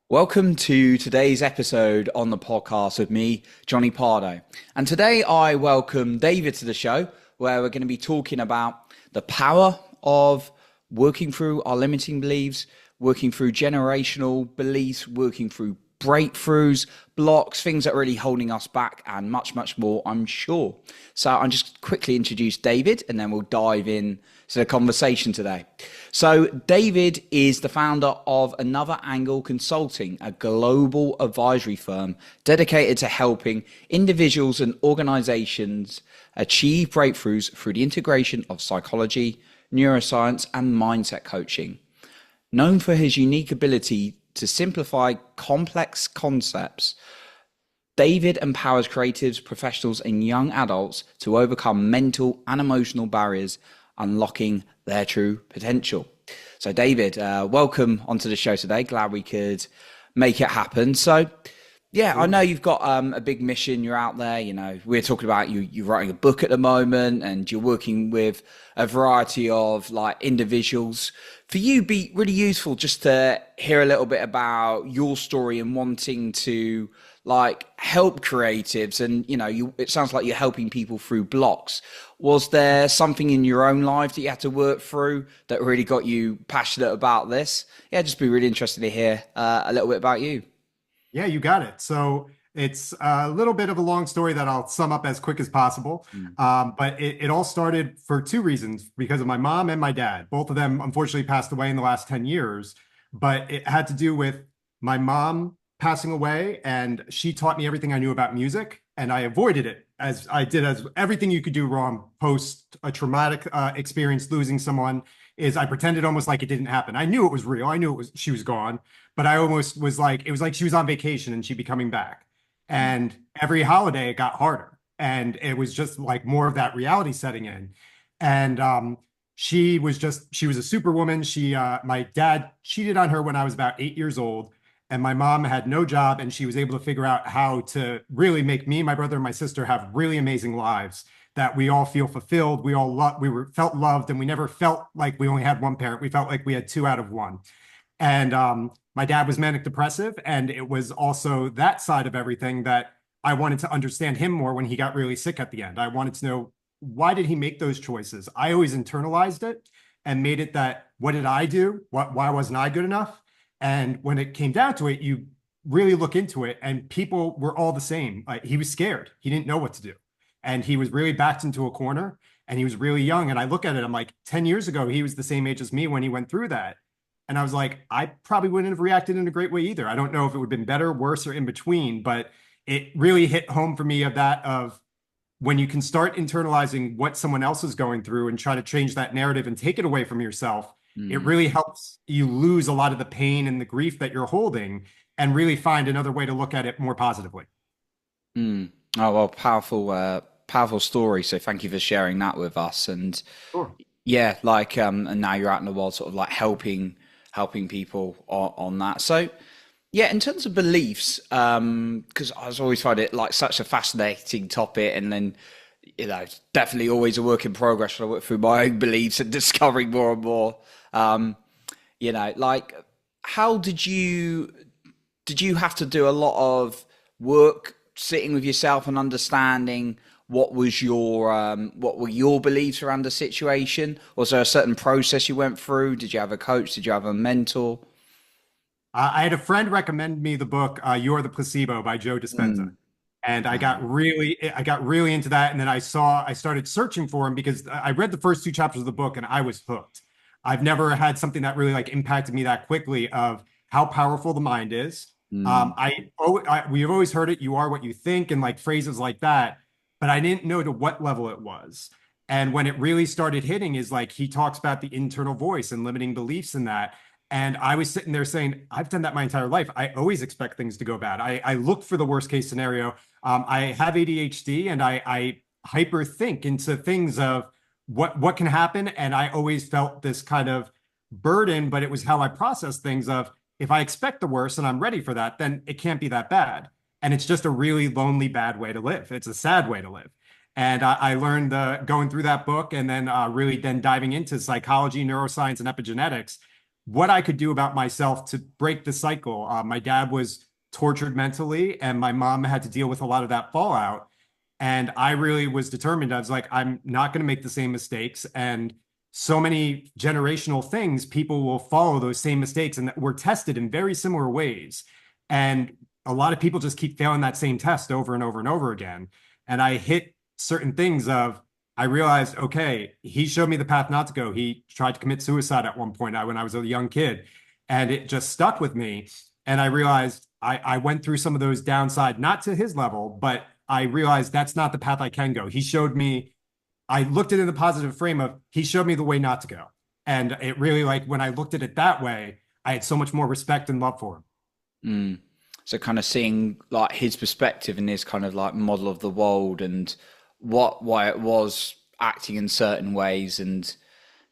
Welcome to today's episode on the podcast with me, Johnny Pardo. And today I welcome David to the show, where we're going to be talking about the power of working through our limiting beliefs, working through generational beliefs, working through breakthroughs, blocks, things that are really holding us back, and much, much more, I'm sure. So I'll just quickly introduce David and then we'll dive in to the conversation today. So David is the founder of Another Angle Consulting, a global advisory firm dedicated to helping individuals and organizations achieve breakthroughs through the integration of psychology, neuroscience, and mindset coaching. Known for his unique ability to simplify complex concepts, David empowers creatives, professionals, and young adults to overcome mental and emotional barriers, unlocking their true potential. So, David, welcome onto the show today. Glad we could make it happen. So, yeah, I know you've got a big mission. You're out there. You know, we're talking about you're writing a book at the moment, and you're working with a variety of like individuals. For you, be really useful just to hear a little bit about your story and wanting to like help creatives. And it sounds like you're helping people through blocks. Was there something in your own life that you had to work through that really got you passionate about this? Yeah, just be really interested to hear a little bit about you. Yeah, you got it. So it's a little bit of a long story that I'll sum up as quick as possible. Mm. But it all started for two reasons, because of my mom and my dad. Both of them unfortunately passed away in the last 10 years, but it had to do with my mom passing away, and she taught me everything I knew about music, and I avoided it as I did as everything you could do wrong post a traumatic experience losing someone. Is I pretended almost like it didn't happen. I knew it was real. I knew it was she was gone, but I almost was like, it was like she was on vacation and she'd be coming back. And every holiday it got harder. And it was just like more of that reality setting in. And she was a superwoman. My dad cheated on her when I was about 8 years old. And my mom had no job, and she was able to figure out how to really make me, my brother, and my sister have really amazing lives that we all feel fulfilled. Felt loved, and we never felt like we only had one parent. We felt like we had two out of one. And my dad was manic depressive, and it was also that side of everything that I wanted to understand him more when he got really sick at the end. I wanted to know, why did he make those choices? I always internalized it and made it that, what did I do? Why wasn't I good enough? And when it came down to it, you really look into it, and people were all the same. He was scared. He didn't know what to do. And he was really backed into a corner, and he was really young. And I look at it, I'm like, 10 years ago, he was the same age as me when he went through that. And I was like, I probably wouldn't have reacted in a great way either. I don't know if it would have been better, worse, or in between, but it really hit home for me of when you can start internalizing what someone else is going through and try to change that narrative and take it away from yourself. It Mm. really helps you lose a lot of the pain and the grief that you're holding and really find another way to look at it more positively. Mm. Oh well, powerful story. So thank you for sharing that with us. And Sure. yeah, and now you're out in the world, sort of like helping people on that. So yeah, in terms of beliefs, because I was always find it like such a fascinating topic, and then it's definitely always a work in progress. I work through my own beliefs and discovering more and more. Um, like how did you have to do a lot of work sitting with yourself and understanding what were your beliefs around the situation? Was there a certain process you went through? Did you have a coach? Did you have a mentor? I had a friend recommend me the book "You're the Placebo" by Joe Dispenza, Mm. and Uh, I got really into that. And then I started searching for him because I read the first two chapters of the book and I was hooked. I've never had something that really like impacted me that quickly of how powerful the mind is. mm, We've always heard it, "You are what you think," and like phrases like that, but I didn't know to what level it was. And when it really started hitting is like he talks about the internal voice and limiting beliefs in that. And I was sitting there saying, I've done that my entire life. I always expect things to go bad. I look for the worst case scenario. I have ADHD, and I hyper think into things of what can happen. And I always felt this kind of burden, but it was how I process things of, if I expect the worst and I'm ready for that, then it can't be that bad. And it's just a really lonely, bad way to live. It's a sad way to live. And I learned going through that book, and then really then diving into psychology, neuroscience, and epigenetics, what I could do about myself to break the cycle. My dad was tortured mentally, and my mom had to deal with a lot of that fallout. And I really was determined. I was like, I'm not going to make the same mistakes. And so many generational things, people will follow those same mistakes, and we're tested in very similar ways. And a lot of people just keep failing that same test over and over and over again. And I hit certain things of, I realized, okay, he showed me the path not to go. He tried to commit suicide at one point when I was a young kid, and it just stuck with me. And I realized I went through some of those downside, not to his level, but I realized that's not the path I can go. He showed me, I looked at it in the positive frame of, he showed me the way not to go. And it really, like, when I looked at it that way, I had so much more respect and love for him. Mm. So kind of seeing like his perspective and his kind of like model of the world and why it was acting in certain ways and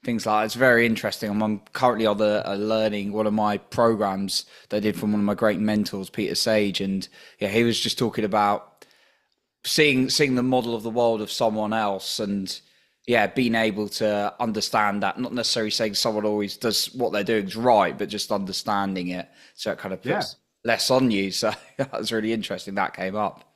things like that. It's very interesting. I'm currently on the learning one of my programs that I did from one of my great mentors, Peter Sage, and yeah, he was just talking about seeing the model of the world of someone else and yeah, being able to understand that, not necessarily saying someone always does what they're doing is right, but just understanding it. So it kind of Yeah. puts less on you. So that was really interesting. That came up.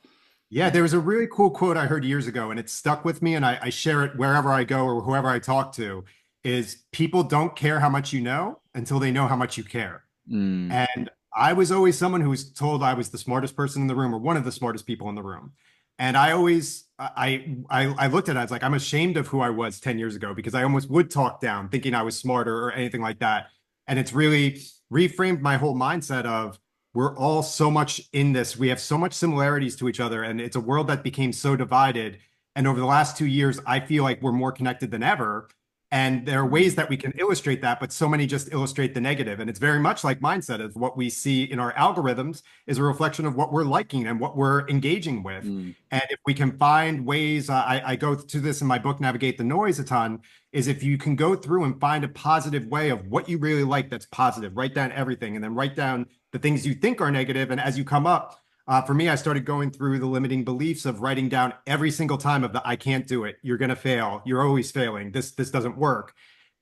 Yeah, there was a really cool quote I heard years ago, and it stuck with me, and I share it wherever I go or whoever I talk to, is people don't care how much you know until they know how much you care. Mm, And I was always someone who was told I was the smartest person in the room or one of the smartest people in the room. And I always I looked at it, I was like, I'm ashamed of who I was 10 years ago because I almost would talk down thinking I was smarter or anything like that. And it's really reframed my whole mindset of we're all so much in this. We have so much similarities to each other, and it's a world that became so divided. And over the last 2 years, I feel like we're more connected than ever. And there are ways mm, that we can illustrate that, but so many just illustrate the negative. And it's very much like mindset of what we see in our algorithms is a reflection of what we're liking and what we're engaging with. mm, And if we can find ways, I go to this in my book, Navigate the Noise, a ton, is if you can go through and find a positive way of what you really like that's positive, write down everything and then write down the things you think are negative. And as you come up, for me, I started going through the limiting beliefs of writing down every single time of the I can't do it. You're gonna fail. You're always failing. This doesn't work.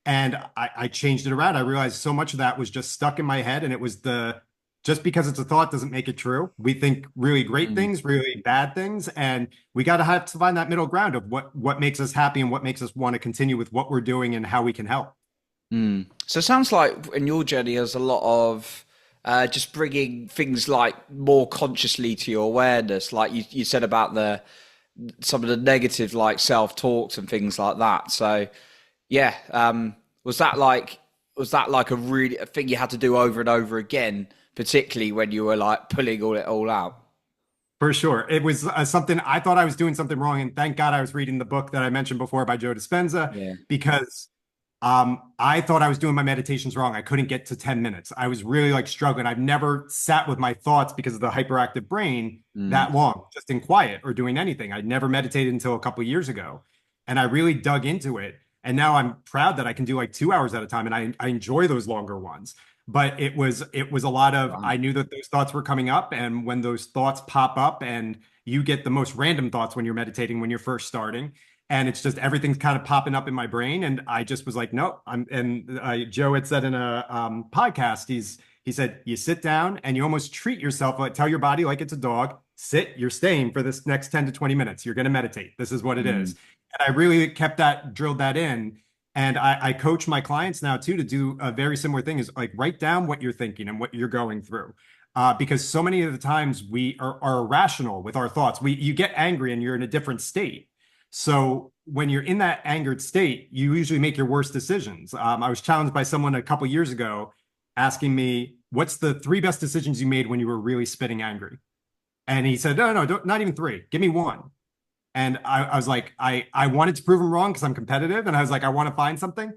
And I changed it around. I realized so much of that was just stuck in my head, and it was the just because it's a thought doesn't make it true. We think really great mm, things, really bad things, and we got to have to find that middle ground of what makes us happy and what makes us want to continue with what we're doing and how we can help. mm. So it sounds like in your journey, there's a lot of just bringing things like more consciously to your awareness, like you said about the some of the negative like self talks and things like that. So yeah, was that like a thing you had to do over and over again, particularly when you were like pulling it all out? For sure. It was something I thought I was doing something wrong. And thank God I was reading the book that I mentioned before by Joe Dispenza Yeah. because I thought I was doing my meditations wrong. I couldn't get to 10 minutes. I was really like struggling. I've never sat with my thoughts because of the hyperactive brain Mm, that long, just in quiet or doing anything. I'd never meditated until a couple of years ago. And I really dug into it. And now I'm proud that I can do like 2 hours at a time. And I enjoy those longer ones. But it was a lot of wow. I knew that those thoughts were coming up. And when those thoughts pop up and you get the most random thoughts when you're meditating, when you're first starting, and it's just everything's kind of popping up in my brain and I just was like nope. Joe had said in a podcast, he said you sit down and you almost treat yourself, like tell your body like it's a dog, sit, you're staying for this next 10 to 20 minutes, you're going to meditate, this is what it is. Mm, And I really kept that, drilled that in. And I coach my clients now too to do a very similar thing, is like write down what you're thinking and what you're going through. Because so many of the times we are irrational with our thoughts. You get angry and you're in a different state. So when you're in that angered state, you usually make your worst decisions. I was challenged by someone a couple years ago asking me, what's the three best decisions you made when you were really spitting angry? And he said, no, no, not even three. Give me one. And I was like, I wanted to prove him wrong because I'm competitive. And I was like, I want to find something.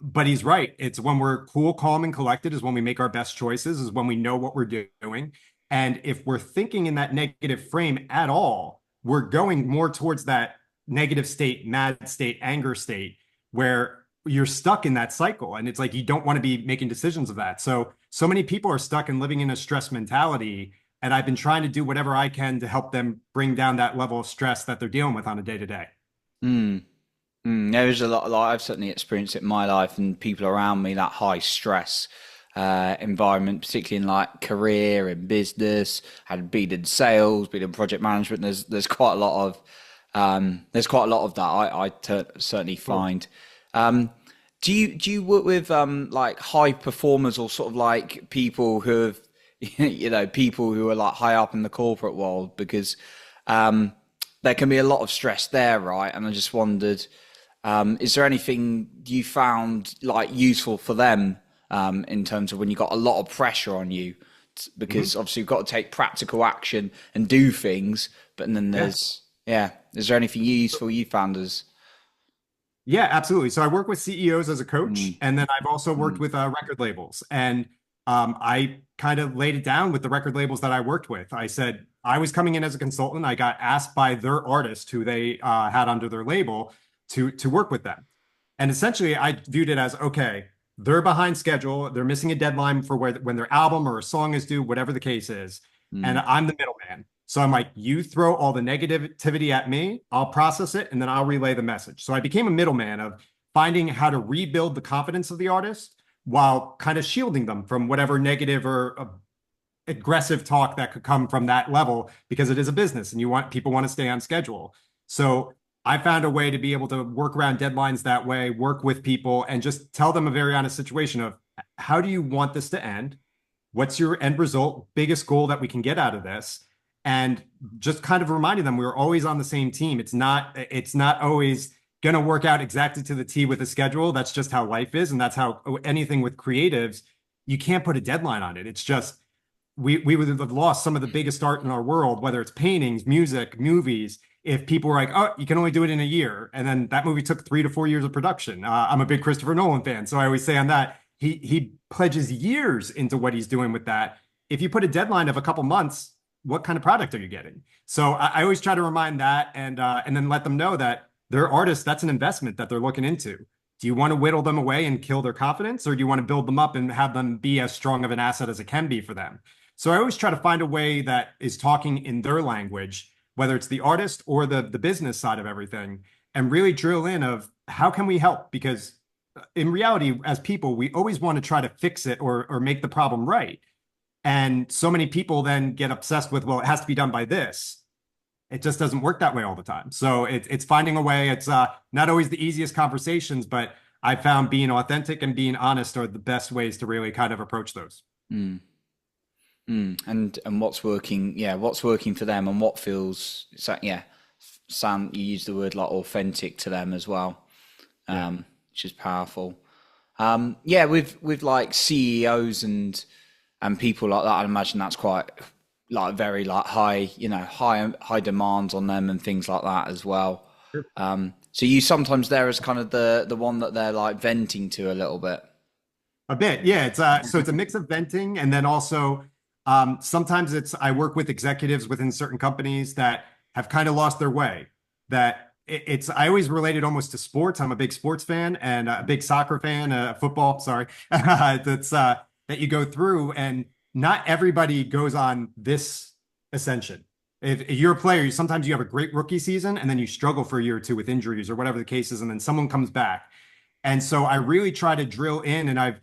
But he's right. It's when we're cool, calm, and collected is when we make our best choices, is when we know what we're doing. And if we're thinking in that negative frame at all, we're going more towards that negative state, mad state, anger state, where you're stuck in that cycle. And it's like you don't want to be making decisions of that. So many people are stuck and living in a stress mentality, and I've been trying to do whatever I can to help them bring down that level of stress that they're dealing with on a day to day. mm. There is a lot, like I've certainly experienced it in my life and people around me, that high stress environment, particularly in like career and business, had been in sales, been in project management. There's quite a lot of that certainly Totally. find. Um, do you work with like high performers or sort of like people who have people who are like high up in the corporate world? Because um, there can be a lot of stress there, right? And I just wondered, is there anything you found like useful for them in terms of when you got a lot of pressure on you? Mhm. Because obviously you've got to take practical action and do things, but then Yeah. is there anything useful you found as Yeah, absolutely. So I work with CEOs as a coach, mm, and then I've also worked mm, with record labels. And I kind of laid it down with the record labels that I worked with. I said I was coming in as a consultant. I got asked by their artist, who they had under their label, to work with them. And essentially, I viewed it as okay, they're behind schedule. They're missing a deadline for when their album or a song is due, whatever the case is. And mm, I'm the middleman. So I'm like, you throw all the negativity at me, I'll process it, and then I'll relay the message. So I became a middleman of finding how to rebuild the confidence of the artist while kind of shielding them from whatever negative or aggressive talk that could come from that level because it is a business and you want people want to stay on schedule. So I found a way to be able to work around deadlines that way, work with people, and just tell them a very honest situation of how do you want this to end? What's your end result, biggest goal that we can get out of this? And just kind of reminding them we're always on the same team. It's not always going to work out exactly to the T with a schedule. That's just how life is. And that's how anything with creatives, you can't put a deadline on it. It's just we would have lost some of the biggest art in our world, whether it's paintings, music, movies, if people were like, oh, you can only do it in a year. And then that movie took 3 to 4 years of production. I'm a big Christopher Nolan fan. So I always say on that, he pledges years into what he's doing with that. If you put a deadline of a couple months, what kind of product are you getting? So I always try to remind that and then let them know that they're artists, that's an investment that they're looking into. Do you want to whittle them away and kill their confidence, or do you want to build them up and have them be as strong of an asset as it can be for them? So I always try to find a way that is talking in their language, whether it's the artist or the business side of everything, and really drill in of how can we help? Because in reality, as people, we always want to try to fix it or make the problem right. And so many people then get obsessed with, well, it has to be done by this. It just doesn't work that way all the time. So it's finding a way. It's not always the easiest conversations, but I found being authentic and being honest are the best ways to really kind of approach those. mm, and what's working for them and what feels Sam, you use the word like authentic to them as well, Yeah. which is powerful. Yeah, with like CEOs and people like that, I imagine that's quite like very like high, high demands on them and things like that as well. So you sometimes there as kind of the one that they're like venting to a little bit. A bit, yeah. It's a mix of venting and then also sometimes it's I work with executives within certain companies that have kind of lost their way. It's I always relate it almost to sports. I'm a big sports fan and a big soccer fan, football. Sorry, that you go through, and not everybody goes on this ascension. If you're a player, sometimes you have a great rookie season and then you struggle for a year or two with injuries or whatever the case is, and then someone comes back. And so I really try to drill in, and I've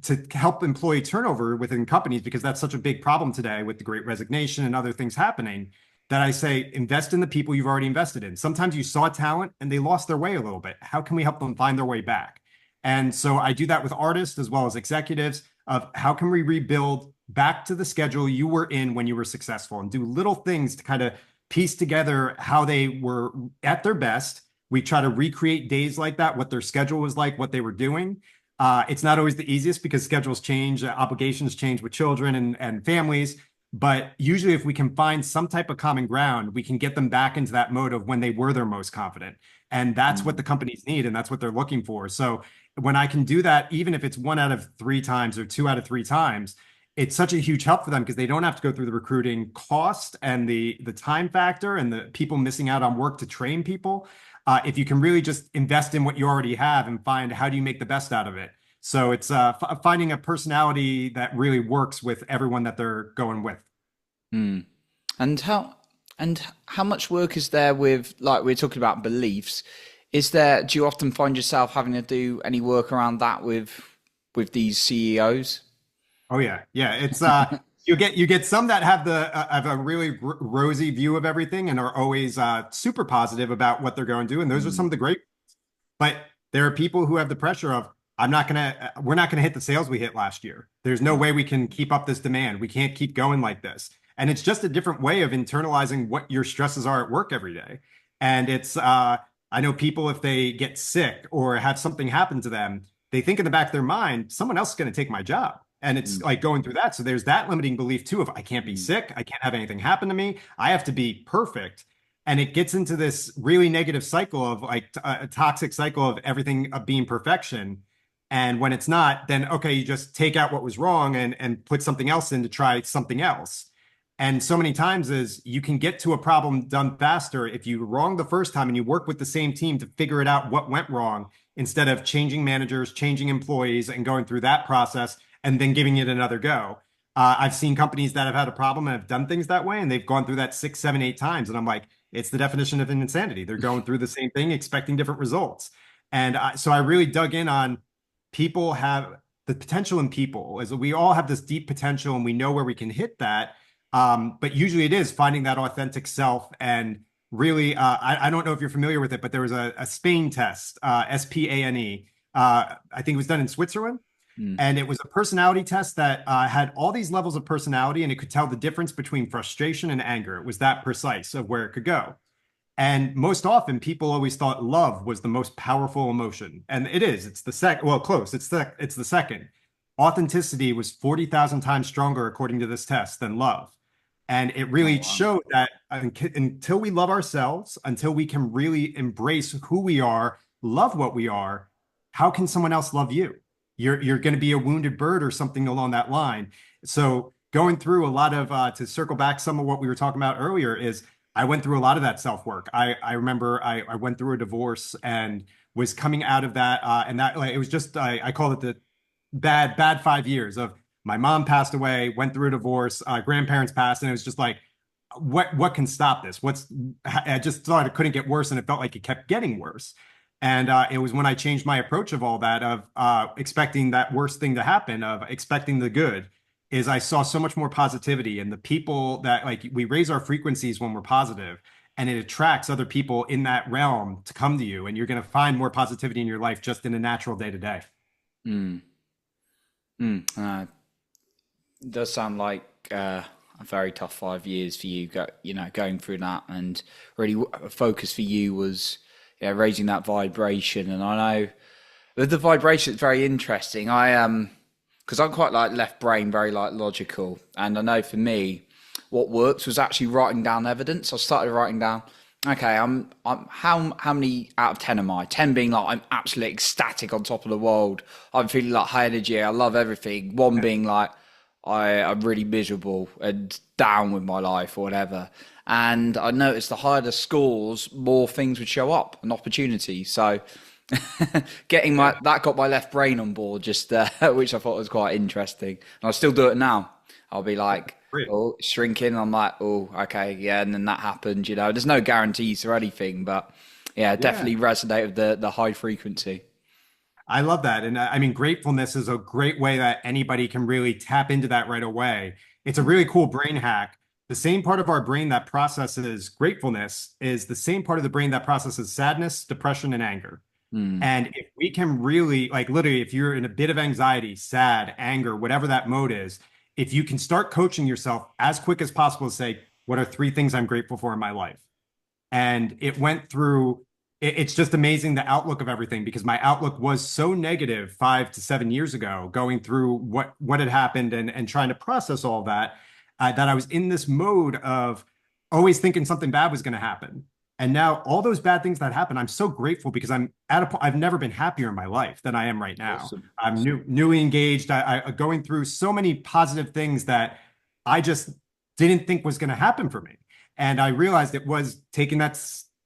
to help employee turnover within companies because that's such a big problem today with the great resignation and other things happening that I say invest in the people you've already invested in. Sometimes you saw talent and they lost their way a little bit. How can we help them find their way back? And so I do that with artists as well as executives of how can we rebuild back to the schedule you were in when you were successful and do little things to kind of piece together how they were at their best. We try to recreate days like that, what their schedule was like, what they were doing. It's not always the easiest because schedules change, obligations change with children and families. But usually, if we can find some type of common ground, we can get them back into that mode of when they were their most confident. And that's what the companies need, and that's what they're looking for. So when I can do that, even if it's 1 out of 3 times or 2 out of 3 times, it's such a huge help for them because they don't have to go through the recruiting cost and the time factor and the people missing out on work to train people. If you can really just invest in what you already have and find how do you make the best out of it. So it's finding a personality that really works with everyone that they're going with. And how much work is there with like we're talking about beliefs? Do you often find yourself having to do any work around that with these CEOs? Oh yeah, yeah. It's you get some that have a really rosy view of everything and are always super positive about what they're going to do, and those are some Mm, of the great. But there are people who have the pressure of we're not gonna hit the sales we hit last year. There's no mm, way we can keep up this demand. We can't keep going like this. And it's just a different way of internalizing what your stresses are at work every day. And it's I know people if they get sick or have something happen to them, they think in the back of their mind, someone else is going to take my job. And it's mm, like going through that. So there's that limiting belief too of I can't be mm, sick, I can't have anything happen to me, I have to be perfect. And it gets into this really negative cycle of like a toxic cycle of everything of being perfection. And when it's not, then okay, you just take out what was wrong and put something else in to try something else. And so many times is you can get to a problem done faster if you wrong the first time and you work with the same team to figure it out what went wrong instead of changing managers, changing employees, and going through that process and then giving it another go. I've seen companies that have had a problem and have done things that way, and they've gone through that 6, 7, 8 times. And I'm like, it's the definition of insanity. They're going through the same thing, expecting different results. And so I really dug in on people have the potential in people is we all have this deep potential and we know where we can hit that. But usually it is finding that authentic self and really, I don't know if you're familiar with it, but there was a Spain test, SPANE. I think it was done in Switzerland. mm. And it was a personality test that had all these levels of personality, and it could tell the difference between frustration and anger. It was that precise of where it could go. And most often, people always thought love was the most powerful emotion, and it is. It's the second. Well, close. It's the second. Authenticity was 40,000 times stronger, according to this test, than love. And it Oh, really wow. showed that until we love ourselves, until we can really embrace who we are, love what we are, how can someone else love you? You're going to be a wounded bird or something along that line. So going through a lot of to circle back some of what we were talking about earlier is I went through a lot of that self work. I remember I went through a divorce and was coming out of that and that like it was just I call it the bad 5 years of my mom passed away, went through a divorce, grandparents passed, and it was just like, what can stop this? I just thought it couldn't get worse, and it felt like it kept getting worse. And it was when I changed my approach of all that, of expecting that worst thing to happen, of expecting the good, is I saw so much more positivity and the people that like we raise our frequencies when we're positive, and it attracts other people in that realm to come to you, and you're going to find more positivity in your life just in a natural day to day. Mm, mm. It does sound like a very tough 5 years for you, going through that, and really a focus for you was raising that vibration. And I know with the vibration, it's very interesting. Because I'm quite like left brain, very like logical, and I know for me, what works was actually writing down evidence. I started writing down. Okay, I'm how many out of 10 am I? 10 being like I'm absolutely ecstatic on top of the world. I'm feeling like high energy. I love everything. One being like I'm really miserable and down with my life or whatever. And I noticed the higher the scores, more things would show up, an opportunity. So getting Yeah, my that got my left brain on board, just which I thought was quite interesting. And I still do it now. I'll be like, great. oh, shrinking. I'm like, oh, okay, yeah, and then that happened. There's no guarantees or anything, but yeah, Yeah. definitely resonate with the high frequency. I love that. And I mean, gratefulness is a great way that anybody can really tap into that right away. It's a Mm, really cool brain hack. The same part of our brain that processes gratefulness is the same part of the brain that processes sadness, depression, and anger. mm, And if we can really, like, literally, if you're in a bit of anxiety, sad, anger, whatever that mode is, if you can start coaching yourself as quick as possible to say, what are 3 things I'm grateful for in my life? And it went through it's just amazing the outlook of everything because my outlook was so negative 5 to 7 years ago going through what had happened and trying to process all that that I was in this mode of always thinking something bad was going to happen. And now all those bad things that happen, I'm so grateful because I'm at a point I've never been happier in my life than I am right now. awesome, I'm awesome. newly engaged. I going through so many positive things that I just didn't think was going to happen for me. And I realized it was taking that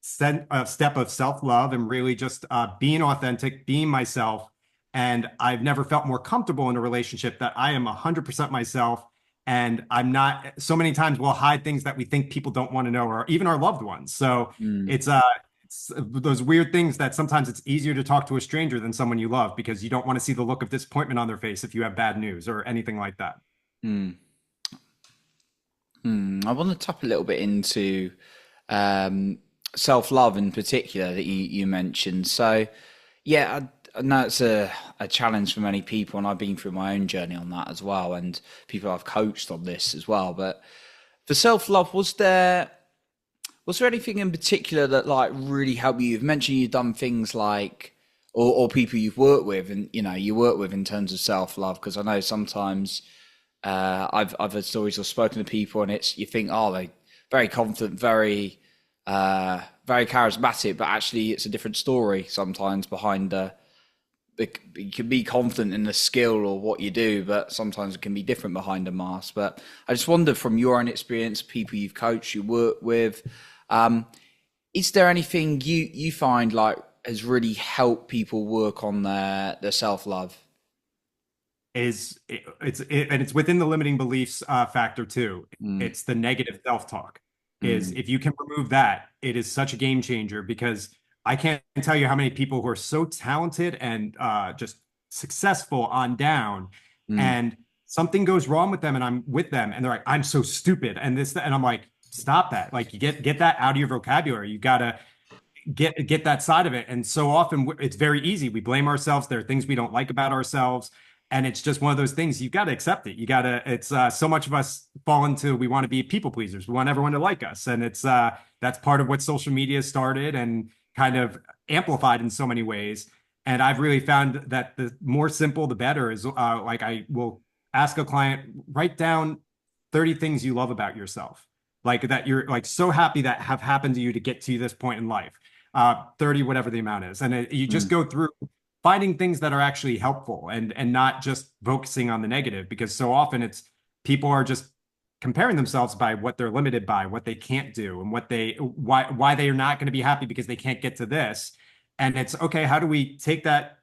step of self-love and really just being authentic, being myself. And I've never felt more comfortable in a relationship that I am 100% myself. And I'm not so many times we'll hide things that we think people don't want to know, or even our loved ones. So Mm, it's those weird things that sometimes it's easier to talk to a stranger than someone you love because you don't want to see the look of disappointment on their face if you have bad news or anything like that. Mm. I want to tap a little bit into um, self-love in particular that you mentioned. So, yeah, I know it's a challenge for many people, and I've been through my own journey on that as well, and people I've coached on this as well. But for self-love, was there anything in particular that like really helped you? You've mentioned you've done things like, or people you've worked with, and you work with in terms of self-love, because I know sometimes I've heard stories or spoken to people, and it's you think, oh, they very confident, very charismatic, but actually it's a different story sometimes behind you can be confident in the skill or what you do, but sometimes it can be different behind a mask. But I just wonder, from your own experience, people you've coached, you work with, um, is there anything you find like has really helped people work on their self love? And it's within the limiting beliefs factor too. Mm, It's the negative self-talk. Is mm, if you can remove that, it is such a game changer because I can't tell you how many people who are so talented and just successful on down, mm, and something goes wrong with them, and I'm with them, and they're like, "I'm so stupid," and this, and I'm like, "Stop that! Like, you get that out of your vocabulary. You gotta get that side of it." And so often it's very easy. We blame ourselves. There are things we don't like about ourselves. And it's just one of those things. You've got to accept it. You got to, it's so much of us fall into, we want to be people pleasers. We want everyone to like us. And that's part of what social media started and kind of amplified in so many ways. And I've really found that the more simple, the better is like I will ask a client, write down 30 things you love about yourself, like that you're like so happy that have happened to you to get to this point in life. 30, whatever the amount is. And you just mm, go through finding things that are actually helpful and not just focusing on the negative, because so often it's people are just comparing themselves by what they're limited by, what they can't do, and why they are not going to be happy because they can't get to this. And it's okay, how do we take that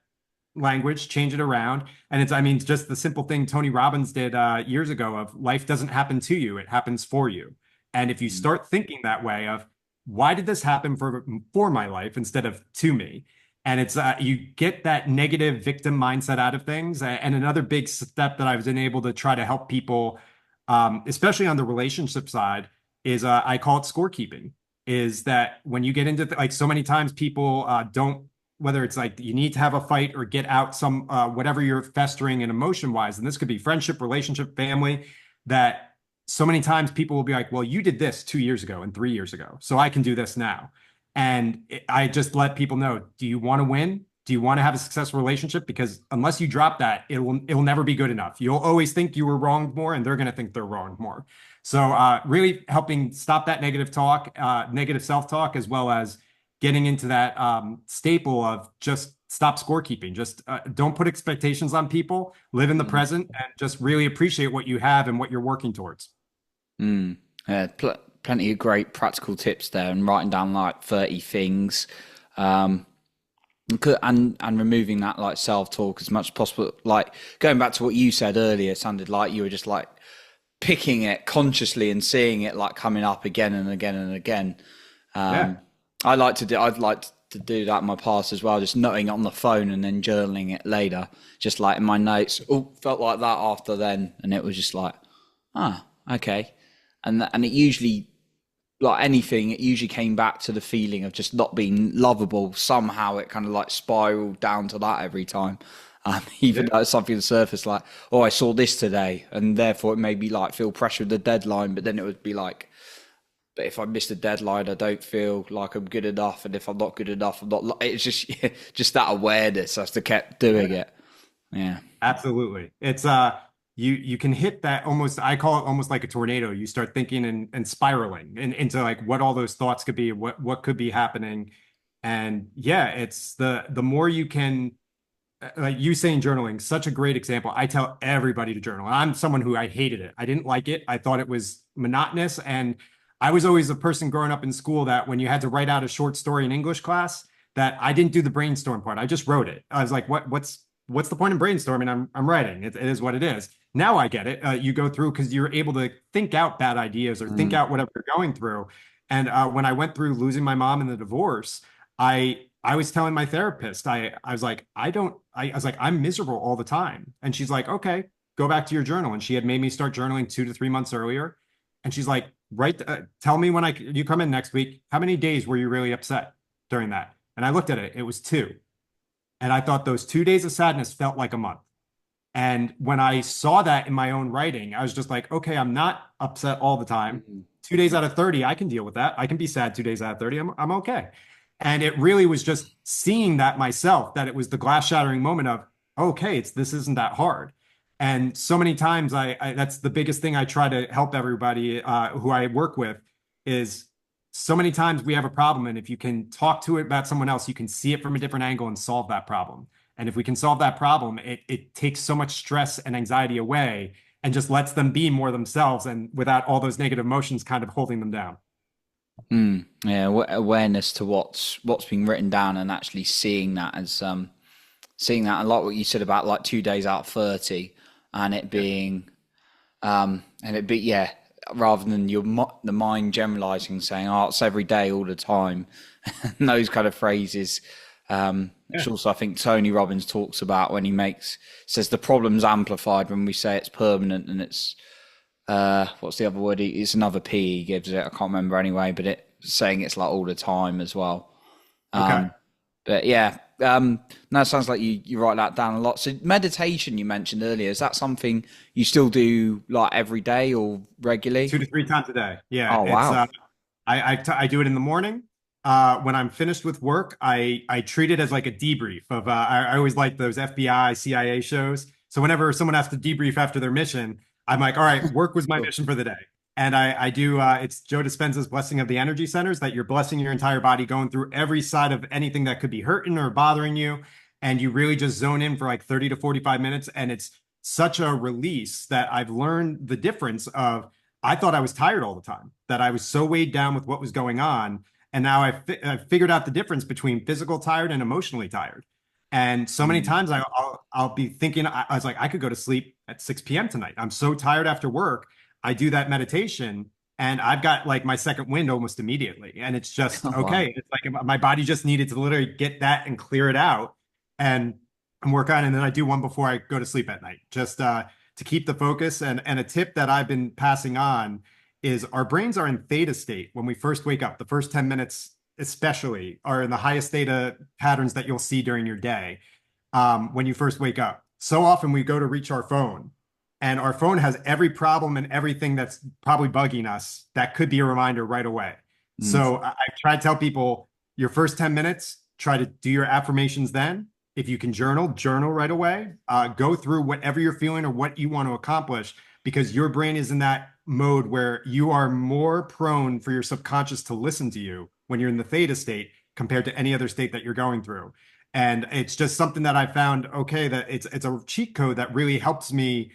language, change it around? And it's, I mean, just the simple thing Tony Robbins did years ago of life doesn't happen to you, it happens for you. And if you mm, start thinking that way of why did this happen for my life instead of to me, and it's you get that negative victim mindset out of things. And another big step that I've been able to try to help people, especially on the relationship side, is I call it scorekeeping. Is that when you get into like so many times people don't, whether it's like you need to have a fight or get out some whatever you're festering in emotion wise, and this could be friendship, relationship, family, that so many times people will be like, well, you did this 2 years ago and 3 years ago, so I can do this now. And I just let people know, do you want to win? Do you want to have a successful relationship? Because unless you drop that, it will never be good enough. You'll always think you were wronged more, and they're going to think they're wronged more. So really helping stop that negative talk, negative self-talk, as well as getting into that staple of just stop scorekeeping. Just don't put expectations on people, live in the mm, present, and just really appreciate what you have and what you're working towards. mm. Yeah, plenty of great practical tips there, and writing down like 30 things. Um, and removing that like self talk as much as possible. Like going back to what you said earlier, it sounded like you were just like picking it consciously and seeing it like coming up again and again and again. Yeah. Um, I'd like to do that in my past as well, just noting it on the phone and then journaling it later, just like in my notes. Oh, felt like that after then, and it was just like, ah, okay, and it usually like anything, it usually came back to the feeling of just not being lovable. Somehow it kind of like spiraled down to that every time. Even Yeah. though it's something on the surface, like, oh, I saw this today, and therefore it made me like feel pressure with the deadline. But then it would be like, but if I miss the deadline, I don't feel like I'm good enough, and if I'm not good enough, I'm not. It's just just that awareness as to kept doing it. Yeah. Absolutely. It's you can hit that almost, I call it almost like a tornado. You start thinking and spiraling into like what all those thoughts could be, what could be happening. And yeah, it's the more you can like you saying journaling, such a great example. I tell everybody to journal. And I'm someone who I hated it. I didn't like it. I thought it was monotonous. And I was always a person growing up in school that when you had to write out a short story in English class, that I didn't do the brainstorm part. I just wrote it. I was like, what's the point in brainstorming? I'm writing. It is what it is. Now I get it. You go through because you're able to think out bad ideas or think Mm, out whatever you're going through. And when I went through losing my mom in the divorce, I was telling my therapist, I was like, I was like, I'm miserable all the time. And she's like, okay, go back to your journal. And she had made me start journaling 2 to 3 months earlier. And she's like, tell me when you come in next week, how many days were you really upset during that? And I looked at it, it was 2. And I thought those 2 days of sadness felt like a month. And when I saw that in my own writing, I was just like, okay, I'm not upset all the time. Mhm. 2 days out of 30, I can deal with that. I can be sad 2 days out of 30. I'm okay. And it really was just seeing that myself, that it was the glass shattering moment of, okay, this isn't that hard. And so many times that's the biggest thing I try to help everybody who I work with is so many times we have a problem. And if you can talk to it about someone else, you can see it from a different angle and solve that problem. And if we can solve that problem, it takes so much stress and anxiety away and just lets them be more themselves and without all those negative emotions kind of holding them down. Yeah, awareness to what's been written down and actually seeing that as seeing that, and like what you said about like 2 days out of 30, and it Yeah. being and it be yeah, rather than the mind generalizing saying, oh, it's every day all the time, and those kind of phrases. Yeah. Which also I think Tony Robbins talks about when he says the problem's amplified when we say it's permanent, and it's what's the other word? It's another P he gives it. I can't remember anyway, but it saying it's like all the time as well. Okay. But yeah, no, it sounds like you write that down a lot. So meditation you mentioned earlier, is that something you still do like every day or regularly? 2 to 3 times a day. Yeah. Oh wow. I do it in the morning. When I'm finished with work, I treat it as like a debrief of I always like those FBI, CIA shows. So whenever someone has to debrief after their mission, I'm like, all right, work was my Cool. mission for the day. And I do it's Joe Dispenza's blessing of the energy centers that you're blessing your entire body, going through every side of anything that could be hurting or bothering you. And you really just zone in for like 30 to 45 minutes. And it's such a release that I've learned the difference of I thought I was tired all the time, that I was so weighed down with what was going on. And now I've figured out the difference between physical tired and emotionally tired. And so many Mm. times I'll be thinking, I was like, I could go to sleep at 6 p.m. tonight. I'm so tired after work. I do that meditation and I've got like my second wind almost immediately. And it's just Wow. okay. It's like my body just needed to literally get that and clear it out and work on it. And then I do one before I go to sleep at night, just to keep the focus. And a tip that I've been passing on is our brains are in theta state when we first wake up. The first 10 minutes, especially, are in the highest theta patterns that you'll see during your day when you first wake up. So often we go to reach our phone, and our phone has every problem and everything that's probably bugging us that could be a reminder right away. Mm. So I try to tell people your first 10 minutes, try to do your affirmations then. If you can journal, journal right away. Go through whatever you're feeling or what you want to accomplish because your brain is in that mode where you are more prone for your subconscious to listen to you when you're in the theta state compared to any other state that you're going through. And it's just something that I found okay that it's a cheat code that really helps me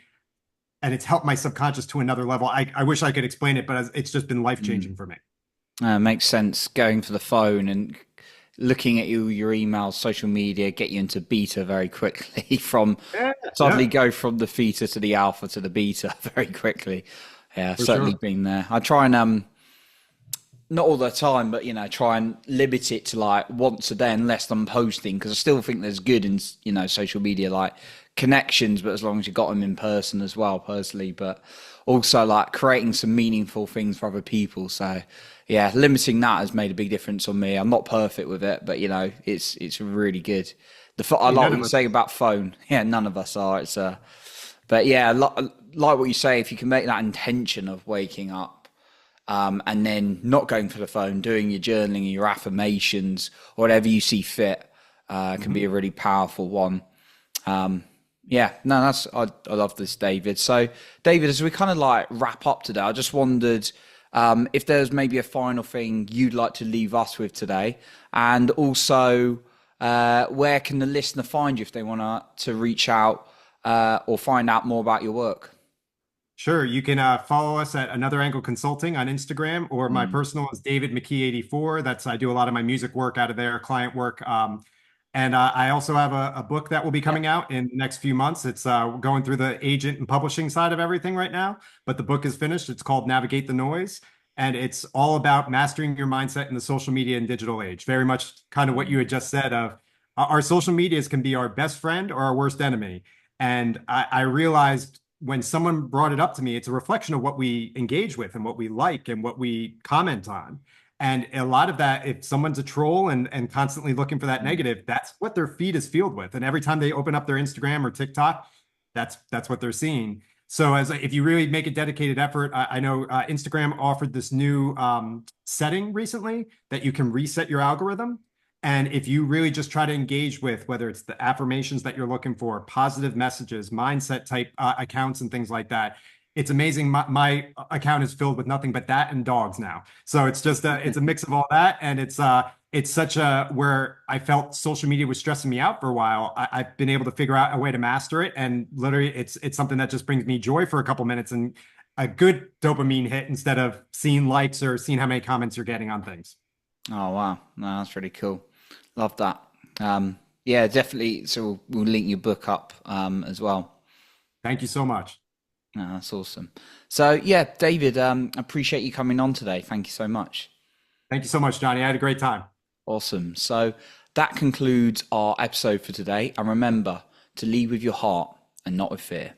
and it's helped my subconscious to another level. I wish I could explain it, but it's just been life Mm. changing for me. Makes sense. Going for the phone and looking at your emails, social media, get you into beta very quickly from Yeah, suddenly yeah, go from the theta to the alpha to the beta very quickly. Yeah, I've for certainly sure. been there. I try and not all the time, but try and limit it to like once a day unless I'm posting because I still think there's good in social media like connections, but as long as you got them in person as well, personally, but also like creating some meaningful things for other people. So yeah, limiting that has made a big difference on me. I'm not perfect with it, but it's really good. I Hey, like none what of you're us. saying about phone. Yeah, none of us are. But yeah, like what you say, if you can make that intention of waking up and then not going for the phone, doing your journaling, your affirmations, whatever you see fit, can be Mhm. a really powerful one. Um, yeah, no, I love this, David. So, David, as we kind of like wrap up today, I just wondered if there's maybe a final thing you'd like to leave us with today, and also where can the listener find you if they want to reach out or find out more about your work? Sure. You can follow us at Another Angle Consulting on Instagram, or my Mm. personal is David McKee 84. That's I do a lot of my music work out of there, client work. And I also have a book that will be Yeah. coming out in the next few months. It's going through the agent and publishing side of everything right now, but the book is finished. It's called Navigate the Noise. And it's all about mastering your mindset in the social media and digital age. Very much kind of what you had just said of our social medias can be our best friend or our worst enemy. And I realized when someone brought it up to me, it's a reflection of what we engage with and what we like and what we comment on. And a lot of that, if someone's a troll and constantly looking for that negative, that's what their feed is filled with. And every time they open up their Instagram or TikTok, that's what they're seeing. So if you really make a dedicated effort, I know Instagram offered this new setting recently that you can reset your algorithm. And if you really just try to engage with whether it's the affirmations that you're looking for, positive messages, mindset type accounts and things like that, it's amazing. My account is filled with nothing but that and dogs now. So it's just it's a mix of all that, and it's such a where I felt social media was stressing me out for a while. I've been able to figure out a way to master it, and literally, it's something that just brings me joy for a couple minutes and a good dopamine hit instead of seeing likes or seeing how many comments you're getting on things. Oh, wow. No, that's really cool. Love that. Yeah, definitely. So we'll link your book up as well. Thank you so much. No, that's awesome. So yeah, David, appreciate you coming on today. Thank you so much. Thank you so much, Johnny. I had a great time. Awesome. So that concludes our episode for today. And remember to lead with your heart and not with fear.